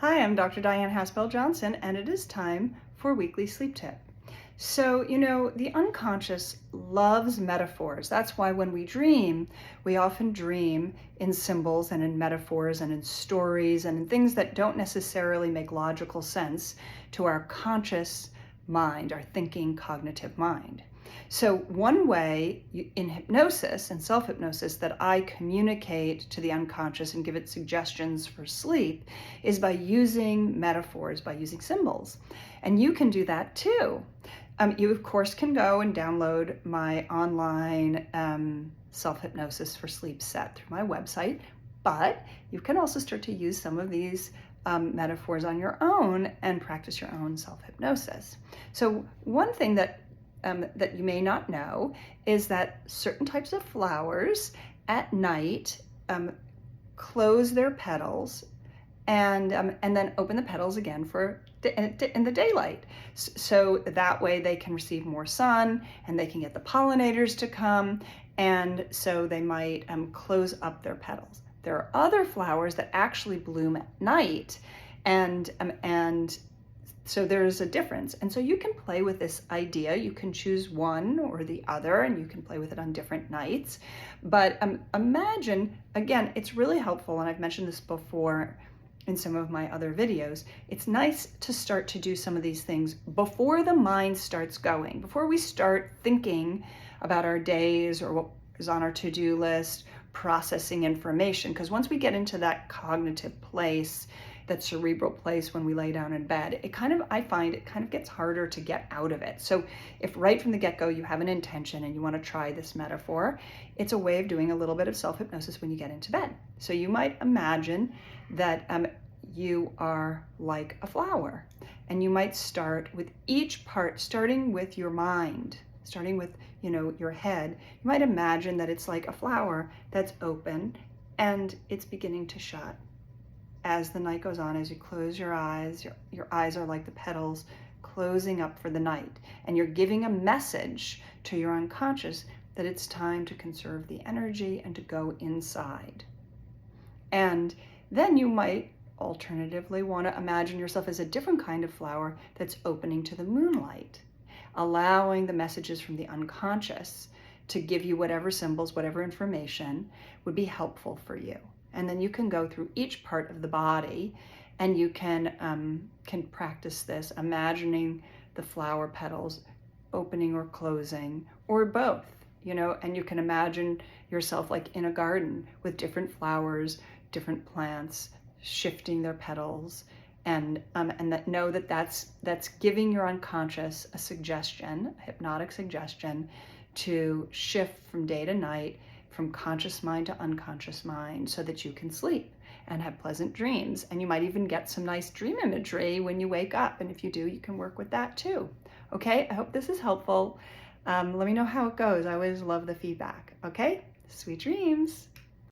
Hi, I'm Dr. Dyan Haspel-Johnson, and it is time for Weekly Sleep Tip. So, the unconscious loves metaphors. That's why when we dream, we often dream in symbols and in metaphors and in stories and in things that don't necessarily make logical sense to our conscious mind, our thinking, cognitive mind. So one way in hypnosis and self-hypnosis that I communicate to the unconscious and give it suggestions for sleep is by using metaphors, by using symbols. And you can do that too. You, of course, can go and download my online self-hypnosis for sleep set through my website, but you can also start to use some of these metaphors on your own and practice your own self-hypnosis. So one thing that you may not know is that certain types of flowers at night close their petals and then open the petals again in the daylight. So that way they can receive more sun and they can get the pollinators to come, and so they might close up their petals. There are other flowers that actually bloom at night, and so there's a difference. And so you can play with this idea. You can choose one or the other, and you can play with it on different nights. But imagine, again, it's really helpful, and I've mentioned this before in some of my other videos. It's nice to start to do some of these things before the mind starts going, before we start thinking about our days or what is on our to-do list, processing information. Because once we get into that cognitive place, that cerebral place when we lay down in bed, I find it kind of gets harder to get out of it. So if right from the get-go you have an intention and you want to try this metaphor, it's a way of doing a little bit of self-hypnosis when you get into bed. So you might imagine that you are like a flower, and you might start with each part, starting with your mind, starting with your head. You might imagine that it's like a flower that's open and it's beginning to shut. As the night goes on, as you close your eyes are like the petals closing up for the night, and you're giving a message to your unconscious that it's time to conserve the energy and to go inside. And then you might alternatively want to imagine yourself as a different kind of flower that's opening to the moonlight, allowing the messages from the unconscious to give you whatever symbols, whatever information would be helpful for you. And then you can go through each part of the body, and you can practice this, imagining the flower petals opening or closing, or both, and you can imagine yourself like in a garden with different flowers, different plants shifting their petals, and that's giving your unconscious a suggestion, a hypnotic suggestion, to shift from day to night, from conscious mind to unconscious mind, so that you can sleep and have pleasant dreams. And you might even get some nice dream imagery when you wake up. And if you do, you can work with that too. Okay, I hope this is helpful. Let me know how it goes. I always love the feedback. Okay, sweet dreams.